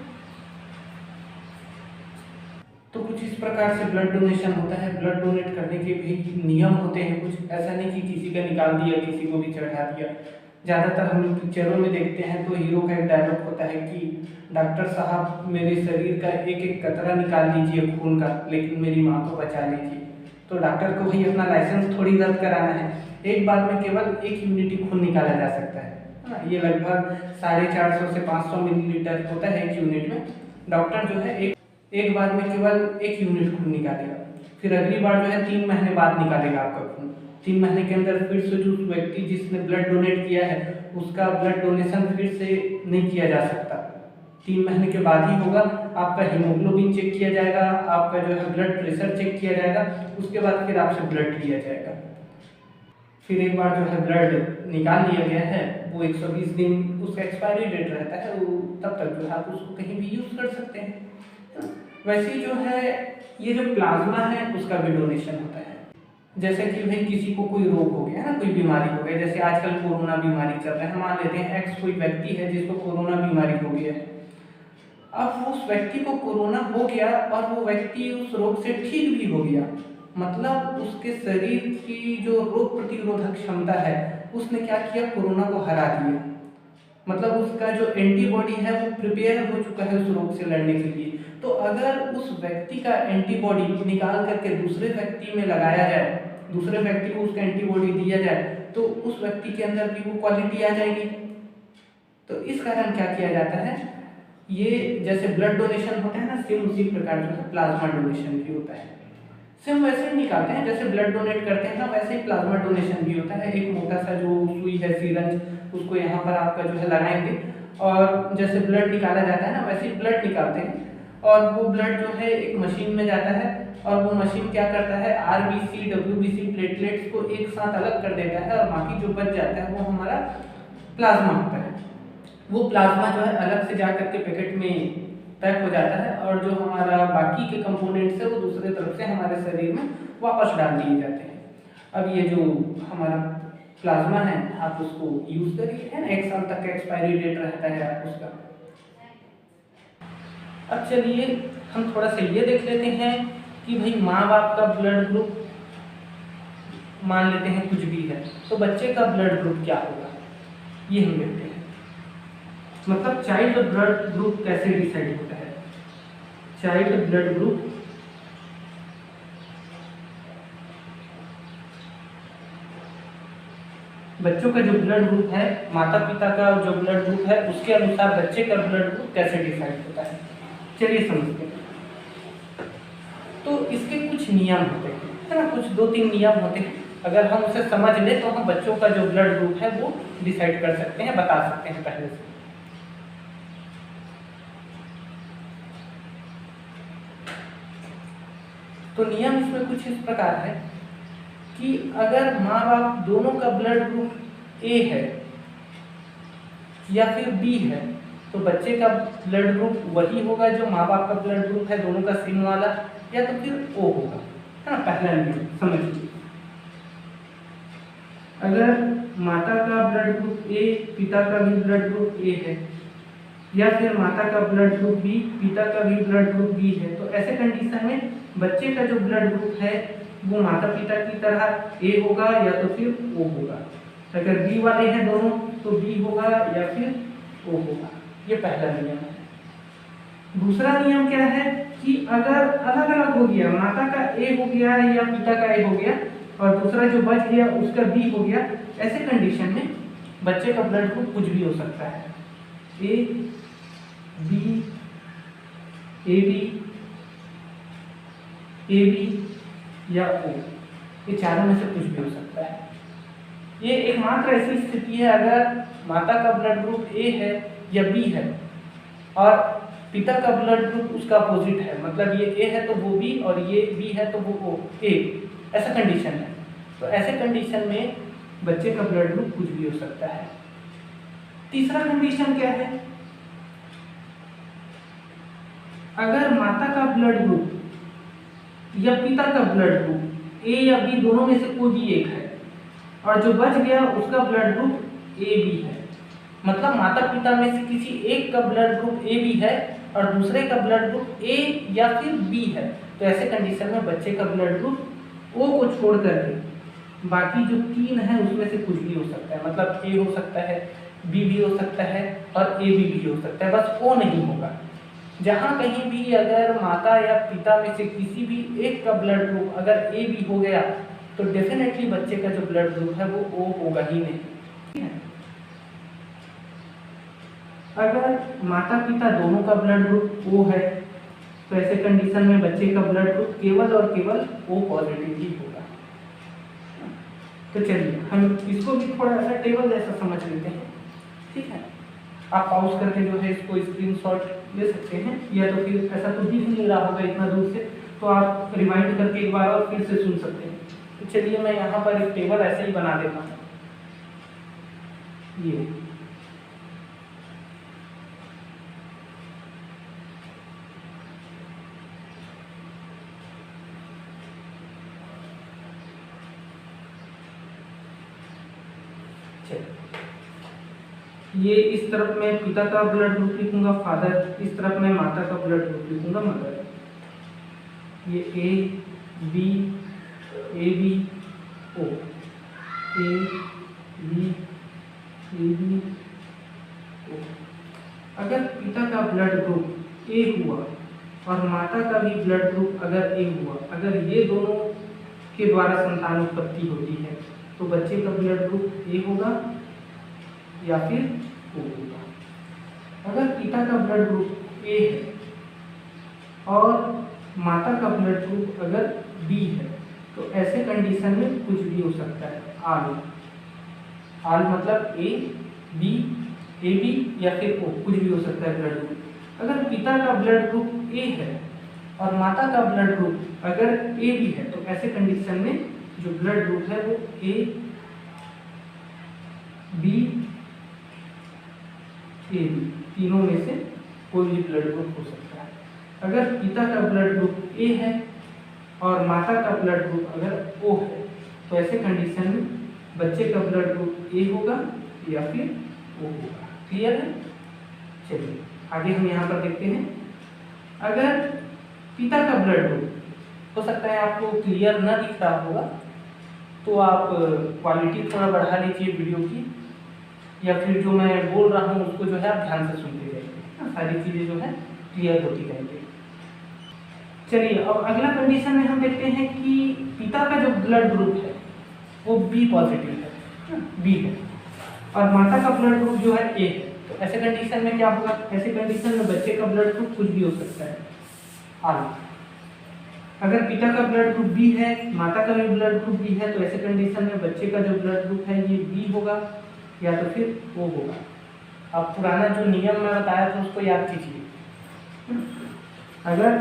तो कुछ इस प्रकार से ब्लड डोनेशन होता है। ब्लड डोनेट करने के भी नियम होते हैं कुछ, ऐसा नहीं कि किसी का निकाल दिया किसी को भी चढ़ा दिया। ज़्यादातर हम लोग पिक्चरों में देखते हैं तो हीरो का एक डायलॉग होता है कि डॉक्टर साहब मेरे शरीर का एक एक कतरा निकाल लीजिए खून का, लेकिन मेरी माँ को बचा लीजिए। तो डॉक्टर को भाई अपना लाइसेंस थोड़ी रद्द कराना है, एक बार में केवल 1 यूनिट ही खून निकाला जा सकता है ना। ये लगभग 450 से 500 मिलीलीटर होता है 1 यूनिट में। डॉक्टर जो है एक बार में केवल 1 यूनिट खून निकालेगा, फिर अगली बार जो है 3 महीने बाद निकालेगा आपका खून। 3 महीने के अंदर फिर से जो व्यक्ति जिसने ब्लड डोनेट किया है उसका ब्लड डोनेशन फिर से नहीं किया जा सकता, 3 महीने के बाद ही होगा। आपका हीमोग्लोबिन चेक किया जाएगा, आपका जो है ब्लड प्रेशर चेक किया जाएगा, उसके बाद फिर आपसे ब्लड लिया जाएगा। फिर एक बार जो है ब्लड निकाल लिया गया है, वो 120 दिन उसका एक्सपायरी डेट रहता है, वो तब तक जो है आप उसको कहीं भी यूज़ कर सकते हैं। वैसे जो है ये जो प्लाज्मा है उसका भी डोनेशन होता है। जैसे कि भाई किसी को कोई रोग हो गया ना, कोई बीमारी हो गई, जैसे आजकल कोरोना बीमारी चल रहा है, मान लेते हैं एक्स कोई व्यक्ति है जिसको कोरोना बीमारी हो गया है। अब उस व्यक्ति को कोरोना हो गया और वो व्यक्ति उस रोग से ठीक भी हो गया, मतलब उसके शरीर की जो रोग प्रतिरोधक क्षमता है उसने क्या किया, कोरोना को हरा दिया। मतलब उसका जो एंटीबॉडी है वो प्रिपेयर हो चुका है उस रोग से लड़ने के लिए। तो अगर उस व्यक्ति का एंटीबॉडी निकाल करके दूसरे व्यक्ति में लगाया जाए, दूसरे व्यक्ति को उसका एंटीबॉडी दिया जाए, तो उस व्यक्ति के अंदर भी वो क्वालिटी आ जाएगी। तो इस कारण क्या किया जाता है, ये जैसे ब्लड डोनेशन होता है ना, सेम उसी प्रकार जो है प्लाज्मा डोनेशन भी होता है। सेम वैसे ही निकालते हैं जैसे ब्लड डोनेट करते हैं ना, वैसे ही प्लाज्मा डोनेशन भी होता है। एक मोटा सा जो सुई है सीरंज, उसको यहाँ पर आपका जो है लगाएंगे और जैसे ब्लड निकाला जाता है ना, वैसे ही ब्लड निकालते हैं और वो ब्लड जो है एक मशीन में जाता है और वो मशीन क्या करता है, आरबीसी डब्ल्यूबीसी प्लेटलेट्स को एक साथ अलग कर देता है और बाकी जो बच जाता है वो हमारा प्लाज्मा होता है। वो प्लाज्मा जो है अलग से जा करके पैकेट में पैक हो जाता है और जो हमारा बाकी के कंपोनेंट्स है वो दूसरे तरफ से हमारे शरीर में वापस डाल दिए जाते हैं। अब ये जो हमारा प्लाज्मा है आप उसको यूज करिए, है ना, 1 साल तक का एक्सपायरी डेट रहता है आप उसका। अब चलिए हम थोड़ा सा ये देख लेते हैं कि भाई माँ बाप का ब्लड ग्रुप मान लेते हैं कुछ भी है, तो बच्चे का ब्लड ग्रुप क्या होगा ये हम देखते हैं। मतलब चाइल्ड ब्लड ग्रुप कैसे डिसाइड होता है। चाइल्ड ब्लड ग्रुप बच्चों का जो ब्लड ग्रुप है, माता पिता का जो ब्लड ग्रुप है उसके अनुसार बच्चे का ब्लड ग्रुप कैसे डिसाइड होता है, चलिए समझते हैं। तो इसके कुछ नियम होते हैं, है ना, कुछ 2-3 नियम होते हैं। अगर हम उसे समझ लें तो हम बच्चों का जो ब्लड ग्रुप है वो डिसाइड कर सकते हैं, बता सकते हैं पहले से। तो नियम इसमें कुछ इस प्रकार है कि अगर माँ बाप दोनों का ब्लड ग्रुप ए है या फिर बी है, तो बच्चे का ब्लड ग्रुप वही होगा जो माँ बाप का ब्लड ग्रुप है दोनों का सेम वाला, या तो फिर ओ होगा, है ना। पहला नियम समझिए, अगर माता का ब्लड ग्रुप ए, पिता का भी ब्लड ग्रुप ए है, या फिर माता का ब्लड ग्रुप बी, पिता का भी ब्लड ग्रुप बी है, तो ऐसे कंडीशन में बच्चे का जो ब्लड ग्रुप है वो माता पिता की तरह ए होगा या तो फिर ओ होगा। अगर बी वाले हैं दोनों तो बी होगा या फिर ओ होगा। ये पहला नियम है। दूसरा नियम क्या है कि अगर अलग अलग हो गया, माता का ए हो गया या पिता का ए हो गया और दूसरा जो बच गया उसका बी हो गया, ऐसे कंडीशन में बच्चे का ब्लड ग्रुप कुछ भी हो सकता है, A B, A B, A B या ओ, ये चारों में से कुछ भी हो सकता है। ये एकमात्र ऐसी स्थिति है अगर माता का ब्लड ग्रुप ए है या बी है और पिता का ब्लड ग्रुप उसका अपोजिट है, मतलब ये ए है तो वो बी और ये बी है तो वो ओ, ए, ऐसा कंडीशन है। तो ऐसे कंडीशन में बच्चे का ब्लड ग्रुप कुछ भी हो सकता है। तीसरा कंडीशन क्या है, अगर माता का ब्लड ग्रुप या पिता का ब्लड ग्रुप ए या बी दोनों में से कोई भी एक है और जो बच गया उसका ब्लड ग्रुप ए बी है, मतलब माता पिता में से किसी एक का ब्लड ग्रुप ए बी है और दूसरे का ब्लड ग्रुप ए या फिर बी है, तो ऐसे कंडीशन में बच्चे का ब्लड ग्रुप ओ को छोड़ करके बाकी जो 3 है उसमें से कुछ भी हो सकता है। मतलब ए हो सकता है, बी भी हो सकता है और ए बी भी हो सकता है, बस ओ नहीं होगा। जहाँ कहीं भी अगर माता या पिता में से किसी भी एक का ब्लड ग्रुप अगर ए बी हो गया तो डेफिनेटली बच्चे का जो ब्लड ग्रुप है वो ओ होगा ही नहीं, ठीक है। अगर माता पिता दोनों का ब्लड ग्रुप ओ है तो ऐसे कंडीशन में बच्चे का ब्लड ग्रुप केवल और केवल ओ पॉजिटिव ही होगा। तो चलिए हम इसको भी थोड़ा सा टेबल जैसा समझ लेते हैं, ठीक है। आप पॉज करके जो है इसको स्क्रीनशॉट ले सकते हैं, या तो फिर ऐसा तो दिख नहीं रहा होगा इतना दूर से, तो आप रिमाइंड करके एक बार और फिर से सुन सकते हैं। तो चलिए मैं यहाँ पर एक टेबल ऐसे ही बना देता हूँ। ये ये इस तरफ मैं पिता का ब्लड ग्रुप लिखूंगा फादर, इस तरफ मैं माता का ब्लड ग्रुप लिखूंगा मदर। ये A B O, A B O. अगर पिता का ब्लड ग्रुप ए हुआ और माता का भी ब्लड ग्रुप अगर ए हुआ, अगर ये दोनों के द्वारा संतान उत्पत्ति होती है तो बच्चे का ब्लड ग्रुप ए होगा या फिर ओ होगा। अगर पिता का ब्लड ग्रुप ए है और माता का ब्लड ग्रुप अगर बी है तो ऐसे कंडीशन में कुछ भी हो सकता है। आल मतलब ए बी या फिर ओ, कुछ भी हो सकता है ब्लड ग्रुप। अगर पिता का ब्लड ग्रुप ए है और माता का ब्लड ग्रुप अगर ए बी है तो ऐसे कंडीशन में जो ब्लड ग्रुप है वो ए बी तीनों में से कोई भी ब्लड ग्रुप हो सकता है। अगर पिता का ब्लड ग्रुप ए है और माता का ब्लड ग्रुप अगर ओ है तो ऐसे कंडीशन में बच्चे का ब्लड ग्रुप ए होगा या फिर ओ होगा। क्लियर है? चलिए आगे हम यहाँ पर देखते हैं। अगर पिता का ब्लड ग्रुप, हो सकता है आपको क्लियर ना दिख रहा होगा तो आप क्वालिटी थोड़ा बढ़ा लीजिए वीडियो की, या फिर जो मैं बोल रहा हूँ उसको जो है आप ध्यान से सुनते जाइए, सारी चीज़ें जो है क्लियर होती जाएंगी। चलिए अब अगला कंडीशन में हम देखते हैं कि पिता का जो ब्लड ग्रुप है वो बी पॉजिटिव है, बी है, और माता का ब्लड ग्रुप जो है ए है। तो ऐसे कंडीशन में क्या होगा? ऐसे कंडीशन में बच्चे का ब्लड ग्रुप कुछ भी हो सकता है, आल। अगर पिता का ब्लड ग्रुप बी है, माता का भी ब्लड ग्रुप बी है, तो ऐसे कंडीशन में बच्चे का जो ब्लड ग्रुप है ये बी होगा या तो फिर ओ होगा। अब पुराना जो नियम मैं बताया था उसको याद कीजिए। अगर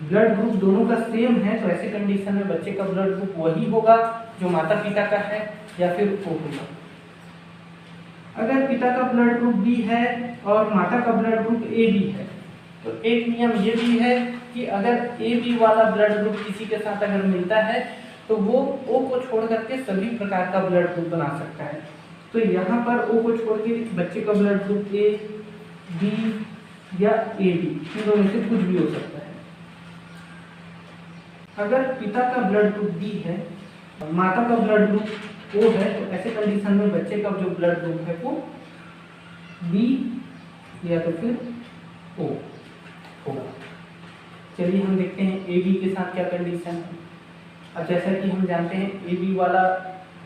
ब्लड ग्रुप दोनों का सेम है तो ऐसे कंडीशन में बच्चे का ब्लड ग्रुप वही होगा जो माता पिता का है या फिर ओ होगा। अगर पिता का ब्लड ग्रुप बी है और माता का ब्लड ग्रुप ए बी है तो एक नियम ये भी है कि अगर ए बी वाला ब्लड ग्रुप किसी के साथ अगर मिलता है तो वो ओ को छोड़ करके सभी प्रकार का ब्लड ग्रुप बना सकता है। तो यहाँ पर ओ को छोड़ के बच्चे का ब्लड ग्रुप ए बी या ए बी तीनों में से कुछ भी हो सकता है। अगर पिता का ब्लड ग्रुप बी है और माता का ब्लड ग्रुप ओ है तो ऐसे कंडीशन में बच्चे का जो ब्लड ग्रुप है वो बी या तो फिर ओ होगा। चलिए हम देखते हैं ए बी के साथ क्या कंडीशन है। अब जैसा कि हम जानते हैं ए बी वाला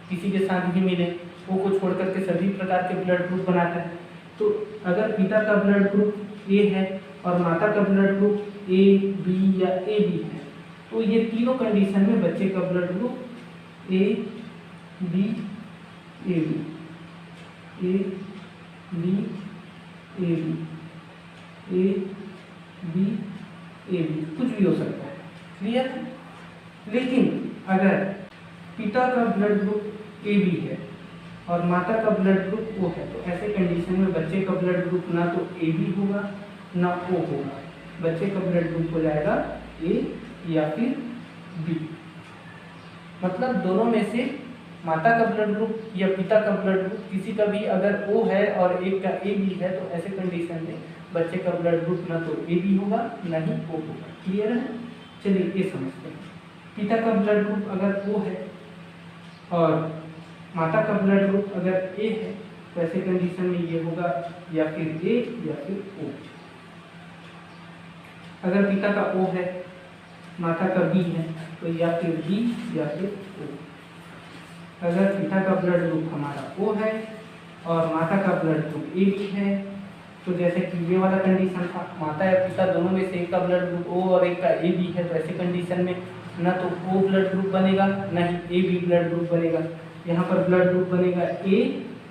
किसी के साथ भी मिले ओ को छोड़ करके सभी प्रकार के ब्लड ग्रुप बनाता है। तो अगर पिता का ब्लड ग्रुप ए है और माता का ब्लड ग्रुप ए बी या ए बी है तो ये तीनों कंडीशन में बच्चे का blood group A B A B A B A B A B A B कुछ भी हो सकता है। क्लियर है? लेकिन अगर पिता का ब्लड ग्रुप ए बी है और माता का ब्लड ग्रुप ओ है तो ऐसे कंडीशन में बच्चे का ब्लड ग्रुप ना तो ए बी होगा ना ओ होगा, बच्चे का ब्लड ग्रुप हो जाएगा ए या फिर बी। मतलब दोनों में से माता का ब्लड ग्रुप या पिता का ब्लड ग्रुप किसी का भी अगर ओ है और एक का ए बी है तो ऐसे कंडीशन में बच्चे का ब्लड ग्रुप ना तो ए बी होगा ना ही ओ होगा। क्लियर है? चलिए ये समझते हैं। पिता का ब्लड ग्रुप अगर ओ है और माता का ब्लड ग्रुप अगर ए है तो ऐसे कंडीशन में ये होगा या फिर ए या फिर ओ। अगर पिता का O है, माता का B है, तो या फिर B या फिर O। अगर पिता का ब्लड ग्रुप हमारा O है और माता का ब्लड ग्रुप AB है, तो जैसे कि ये वाला कंडीशन था, माता या पिता दोनों में से एक का ब्लड ग्रुप O और एक का AB है, तो ऐसे कंडीशन में ना तो O ब्लड ग्रुप बनेगा ना ही AB ब्लड ग्रुप बनेगा। यहाँ पर ब्लड ग्रुप बनेगा A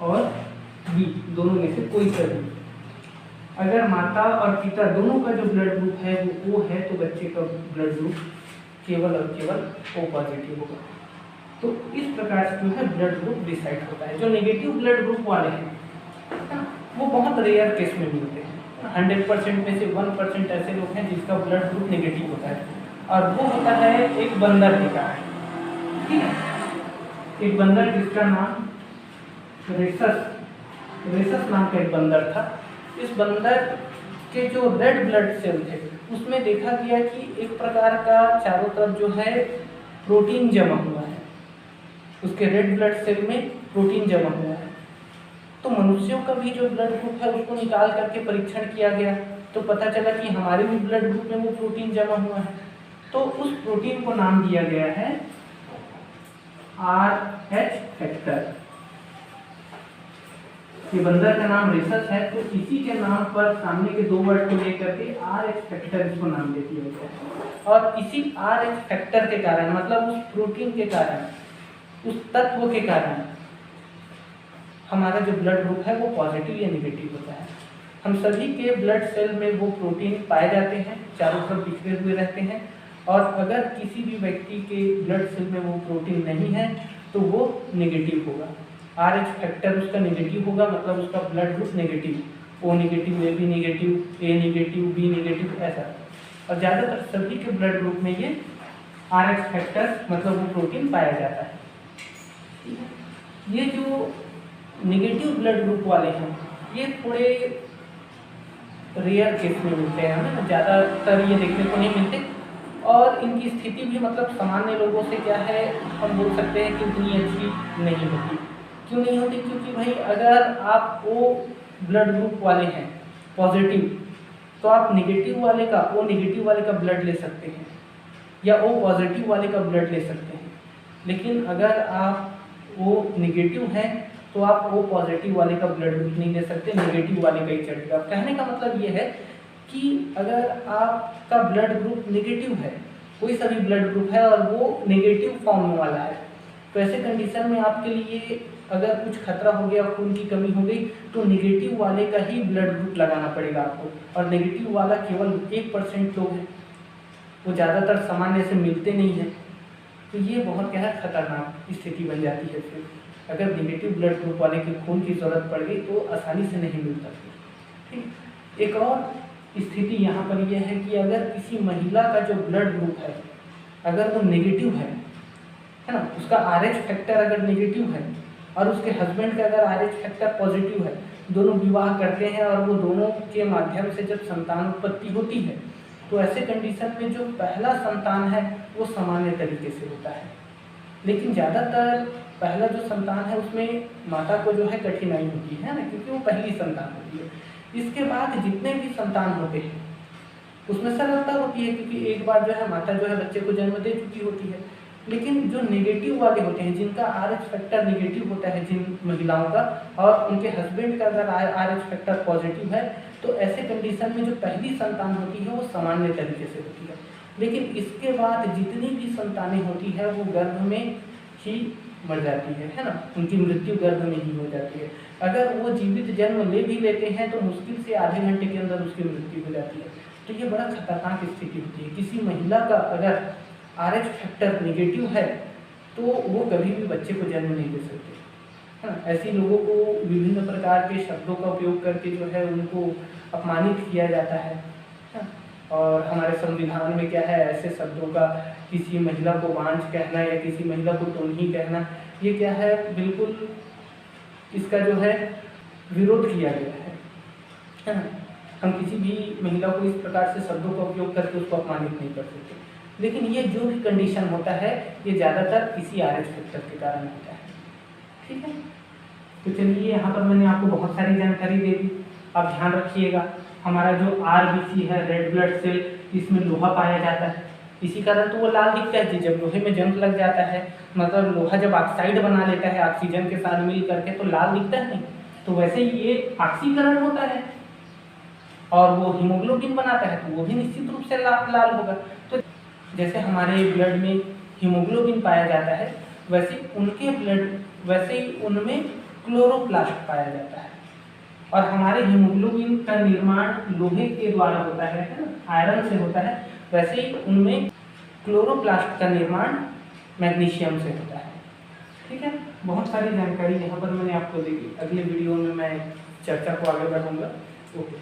और B, दोनों में से कोई सा भी। अगर माता और पिता दोनों का जो ब्लड ग्रुप है वो O है, तो बच्चे का ब्लड ग्रुप केवल और केवल O पॉजिटिव होगा। तो इस प्रकार से जो है ब्लड ग्रुप डिसाइड होता है। जो नेगेटिव ब्लड ग्रुप वाले हैं वो बहुत रेयर केस में मिलते हैं। 100% में से 1% ऐसे लोग हैं जिसका ब्लड ग्रुप नेगेटिव होता है, और वो होता है एक बंदर के कारण। ठीक है, एक बंदर जिसका नाम रेसस नाम का एक बंदर था। इस बंदर के जो रेड ब्लड सेल थे उसमें देखा गया कि एक प्रकार का चारों तरफ जो है प्रोटीन जमा हुआ है, उसके रेड ब्लड सेल में प्रोटीन जमा हुआ है। तो मनुष्यों का भी जो ब्लड ग्रुप है उसको निकाल करके परीक्षण किया गया, तो पता चला कि हमारे भी ब्लड ग्रुप में वो प्रोटीन जमा हुआ है। तो उस प्रोटीन को नाम दिया गया है RH फैक्टर। ये बंदर का नाम रेसस है, तो इसी के नाम पर सामने के दो वर्ड को लेकर के RH फैक्टर इसको नाम दे दिया गया है। और इसी RH फैक्टर के कारण, मतलब उस प्रोटीन के कारण, उस तत्व के कारण हमारा जो ब्लड ग्रुप है वो पॉजिटिव या नेगेटिव होता है। हम सभी के ब्लड सेल में वो प्रोटीन पाए जाते हैं, चारों तरफ बिखरे हुए रहते हैं, और अगर किसी भी व्यक्ति के ब्लड सेल में वो प्रोटीन नहीं है तो वो नेगेटिव होगा। RH फैक्टर उसका नेगेटिव होगा, मतलब उसका blood group negative, O negative, AB negative, A negative, B negative, ऐसा। और ज़्यादातर सभी के ब्लड ग्रुप में ये RH फैक्टर मतलब वो प्रोटीन पाया जाता है। ये जो नेगेटिव ब्लड ग्रुप वाले हैं ये थोड़े रेयर केस में मिलते हैं, हमें ज़्यादातर ये देखने को नहीं मिलते, और इनकी स्थिति भी मतलब सामान्य लोगों से क्या है, हम बोल सकते हैं कि इतनी अच्छी नहीं होती। क्यों नहीं होती? क्योंकि भाई अगर आप O ब्लड ग्रुप वाले हैं पॉजिटिव, तो आप नेगेटिव वाले का, O नेगेटिव वाले का ब्लड ले सकते हैं, या O पॉजिटिव वाले का ब्लड ले सकते हैं। लेकिन अगर आप O नेगेटिव हैं तो आप O पॉजिटिव वाले का ब्लड ग्रुप नहीं ले सकते, नेगेटिव वाले का ही चलेगा। कहने का मतलब ये है कि अगर आपका ब्लड ग्रुप नेगेटिव है, कोई सा भी ब्लड ग्रुप है और वो नेगेटिव फॉर्म वाला है, तो ऐसे कंडीशन में आपके लिए अगर कुछ खतरा हो गया, खून की कमी हो गई, तो नेगेटिव वाले का ही ब्लड ग्रुप लगाना पड़ेगा आपको। और नेगेटिव वाला केवल 1% लोग हैं, वो ज़्यादातर सामान्य से मिलते नहीं हैं। तो ये बहुत क्या है, खतरनाक स्थिति बन जाती है। फिर अगर नेगेटिव ब्लड ग्रुप वाले के खून की ज़रूरत पड़ गई तो आसानी से नहीं मिल सकती। ठीक, एक और स्थिति यहाँ पर यह है कि अगर किसी महिला का जो ब्लड ग्रुप है अगर वो नेगेटिव है ना, उसका RH फैक्टर अगर नेगेटिव है और उसके हस्बैंड का अगर RH फैक्टर पॉजिटिव है, दोनों विवाह करते हैं और वो दोनों के माध्यम से जब संतान उत्पत्ति होती है, तो ऐसे कंडीशन में जो पहला संतान है वो सामान्य तरीके से होता है। लेकिन ज़्यादातर पहला जो संतान है उसमें माता को जो है कठिनाई होती है ना, क्योंकि वो पहली संतान होती है। इसके बाद जितने भी संतान होते हैं उसमें सरलता होती है, क्योंकि एक बार जो है माता जो है बच्चे को जन्म दे चुकी होती है। लेकिन जो नेगेटिव वाले होते हैं, जिनका RH फैक्टर नेगेटिव होता है, जिन महिलाओं का, और उनके हस्बैंड का अगर RH फैक्टर पॉजिटिव है, तो ऐसे कंडीशन में जो पहली संतान होती है वो सामान्य तरीके से होती है। लेकिन इसके बाद जितनी भी संतानें होती है वो गर्भ में ही मर जाती है ना, उनकी मृत्यु गर्भ में ही हो जाती है। अगर वो जीवित जन्म ले भी लेते हैं तो मुश्किल से आधे घंटे के अंदर उसकी मृत्यु हो जाती है। तो ये बड़ा खतरनाक स्थिति होती है। किसी महिला का अगर RH फैक्टर नेगेटिव है तो वो कभी भी बच्चे को जन्म नहीं दे सकते, है ना। ऐसी लोगों को विभिन्न प्रकार के शब्दों का उपयोग करके जो है उनको अपमानित किया जाता है। और हमारे संविधान में क्या है, ऐसे शब्दों का किसी महिला को बांझ कहना या किसी महिला को टोन्ही कहना, ये क्या है, बिल्कुल इसका जो है विरोध किया गया है ना। हम किसी भी महिला को इस प्रकार से शब्दों का उपयोग करके उसको अपमानित नहीं कर सकते। लेकिन ये जो भी कंडीशन होता है ये ज़्यादातर इसी RH फैक्टर के कारण होता है। ठीक है, तो चलिए यहाँ पर मैंने आपको बहुत सारी जानकारी दे दी। आप ध्यान रखिएगा, हमारा जो RBC है, रेड ब्लड सेल, इसमें लोहा पाया जाता है, इसी कारण तो वो लाल दिखता है। जब लोहे में जंग लग जाता है, मतलब लोहा जब ऑक्साइड बना लेता है ऑक्सीजन के साथ मिल करके, तो लाल दिखता है नहीं। तो वैसे ही ये ऑक्सीकरण होता है और वो हीमोग्लोबिन बनाता है, तो वो भी निश्चित रूप से लाल होगा। तो जैसे हमारे ब्लड में हीमोग्लोबिन पाया जाता है, वैसे ही उनमें क्लोरोप्लास्ट पाया जाता है। और हमारे हीमोग्लोबिन का निर्माण लोहे के द्वारा होता है ना, आयरन से होता है। वैसे ही उनमें क्लोरोप्लास्ट का निर्माण मैग्नीशियम से होता है। ठीक है, बहुत सारी जानकारी यहाँ पर मैंने आपको दी। अगले वीडियो में मैं चर्चा को आगे बढ़ाऊंगा। ओके।